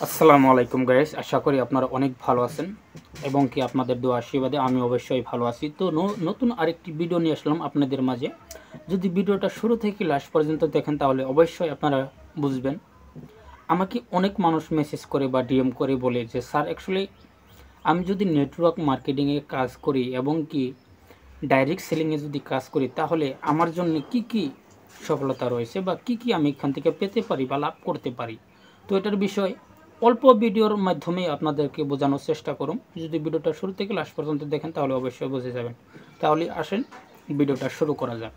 আসসালামু আলাইকুম গাইস, আশা করি আপনারা অনেক ভালো আছেন এবং কি আপনাদের দোয়া আশীর্বাদে আমি অবশ্যই ভালো আছি। তো নতুন আরেকটি ভিডিও নিয়ে আসলাম আপনাদের মাঝে। যদি ভিডিওটা শুরু থেকে লাস্ট পর্যন্ত দেখেন তাহলে অবশ্যই আপনারা বুঝবেন। আমাকে অনেক মানুষ মেসেজ করে বা ডিএম করে বলে যে স্যার অ্যাকচুয়ালি আমি যদি নেটওয়ার্ক মার্কেটিংয়ে কাজ করি এবং কি ডাইরেক্ট সেলিংয়ে যদি কাজ করি তাহলে আমার জন্য কি কি সফলতা রয়েছে বা কি কি আমি এখান থেকে পেতে পারি বা লাভ করতে পারি। তো এটার বিষয় অল্প ভিডিওর মাধ্যমে আপনাদেরকে বোঝানোর চেষ্টা করুন। যদি ভিডিওটা শুরু থেকে লাস্ট পর্যন্ত দেখেন তাহলে অবশ্যই বুঝে যাবেন। তাহলে আসেন ভিডিওটা শুরু করা যাক।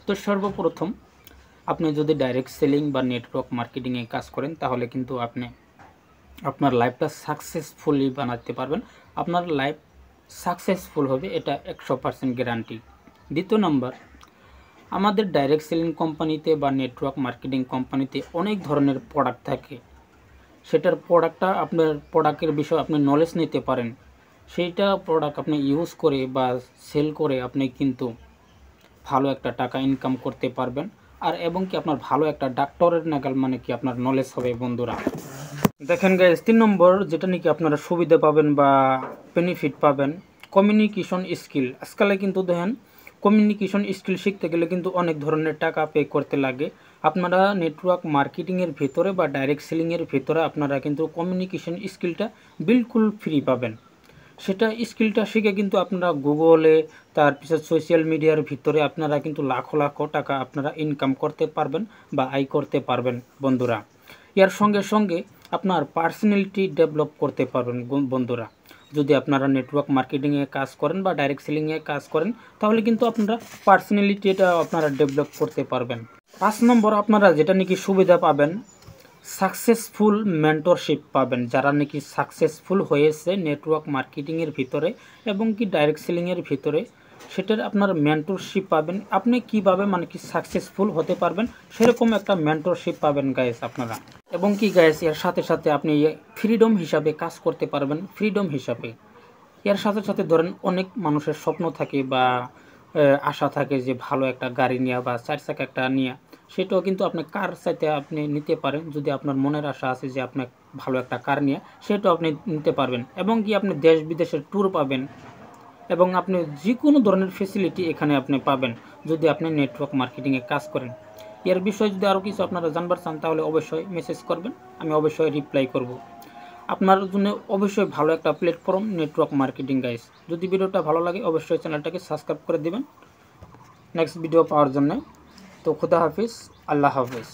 তো সর্বপ্রথম আপনি যদি ডাইরেক্ট সেলিং বা নেটওয়ার্ক মার্কেটিংয়ে কাজ করেন তাহলে কিন্তু আপনি আপনার লাইফটা সাকসেসফুলি বানাতে পারবেন। আপনার লাইফ সাকসেসফুল হবে, এটা 100% গ্যারান্টি। দ্বিতীয় নাম্বার, আমাদের ডাইরেক্ট সেলিং কোম্পানিতে বা নেটওয়ার্ক মার্কেটিং কোম্পানিতে অনেক ধরনের প্রোডাক্ট থাকে। সেটার আপনার প্রোডাক্টের বিষয়ে আপনি নলেজ নিতে পারেন। সেইটা প্রোডাক্ট আপনি ইউজ করে বা সেল করে আপনি কিন্তু ভালো একটা টাকা ইনকাম করতে পারবেন। আর এবং কি আপনার ভালো একটা ডাক্তারের নাগাল মানে কি আপনার নলেজ হবে বন্ধুরা। দেখেন গাইস, 3 নম্বর যেটা নাকি আপনারা সুবিধা পাবেন বা বেনিফিট পাবেন, কমিউনিকেশন স্কিল। আজকালে কিন্তু দেখেন কমিউনিকেশন স্কিল শিখতে গেলে কিন্তু অনেক ধরনের টাকা পে করতে লাগে। আপনারা নেটওয়ার্ক মার্কেটিংয়ের ভিতরে বা ডাইরেক্ট সেলিংয়ের ভিতরে আপনারা কিন্তু কমিউনিকেশন স্কিলটা বিলকুল ফ্রি পাবেন। সেটা স্কিলটা শিখে কিন্তু আপনারা গুগলে তারপর সোশ্যাল মিডিয়ার ভিতরে আপনারা কিন্তু লাখো লাখো টাকা আপনারা ইনকাম করতে পারবেন বা আয় করতে পারবেন বন্ধুরা। এর সঙ্গে সঙ্গে আপনার পার্সোনালিটি ডেভেলপ করতে পারবেন বন্ধুরা। যদি আপনারা নেটওয়ার্ক মার্কেটিংয়ে কাজ করেন বা ডাইরেক্ট সেলিংয়ে কাজ করেন তাহলে কিন্তু আপনারা পার্সোনালিটিটা আপনারা ডেভেলপ করতে পারবেন। 5 নম্বর, আপনারা যেটা নাকি সুবিধা পাবেন, সাকসেসফুল মেন্টরশিপ পাবেন। যারা নাকি সাকসেসফুল হয়েছে নেটওয়ার্ক মার্কেটিংয়ের ভিতরে এবং কি ডাইরেক্ট সেলিংয়ের ভিতরে, সেটার আপনার মেন্টরশিপ পাবেন। আপনি কিভাবে মানে কি সাকসেসফুল হতে পারবেন সেরকম একটা মেন্টরশিপ পাবেন গাইস আপনারা। এবং কি গাইস, এর সাথে সাথে আপনি ফ্রিডম হিসাবে কাজ করতে পারবেন। ফ্রিডম হিসাবে এর সাথে সাথে ধরেন অনেক মানুষের স্বপ্ন থাকে বা আশা থাকে যে ভালো একটা গাড়ি নেওয়া বা 4 চাকা একটা নেওয়া। সেটাও কিন্তু আপনি কার চাইতে আপনি নিতে পারেন। যদি আপনার মনের আশা আছে যে আপনি ভালো একটা কার নিয়ে, সেটাও আপনি নিতে পারবেন। এবং কি আপনি দেশ বিদেশের ট্যুর পাবেন এবং আপনি যে কোনো ধরনের ফেসিলিটি এখানে আপনি পাবেন যদি আপনি নেটওয়ার্ক মার্কেটিংয়ে কাজ করেন। এর বিষয়ে যদি আরও কিছু আপনারা জানবার চান তাহলে অবশ্যই মেসেজ করবেন, আমি অবশ্যই রিপ্লাই করব। আপনার জন্য অবশ্যই ভালো একটা প্ল্যাটফর্ম নেটওয়ার্ক মার্কেটিং গাইস। যদি ভিডিওটা ভালো লাগে অবশ্যই চ্যানেলটাকে সাবস্ক্রাইব করে দিবেন নেক্সট ভিডিও পাওয়ার জন্য। তো খুদা হাফিজ, আল্লাহ হাফিজ।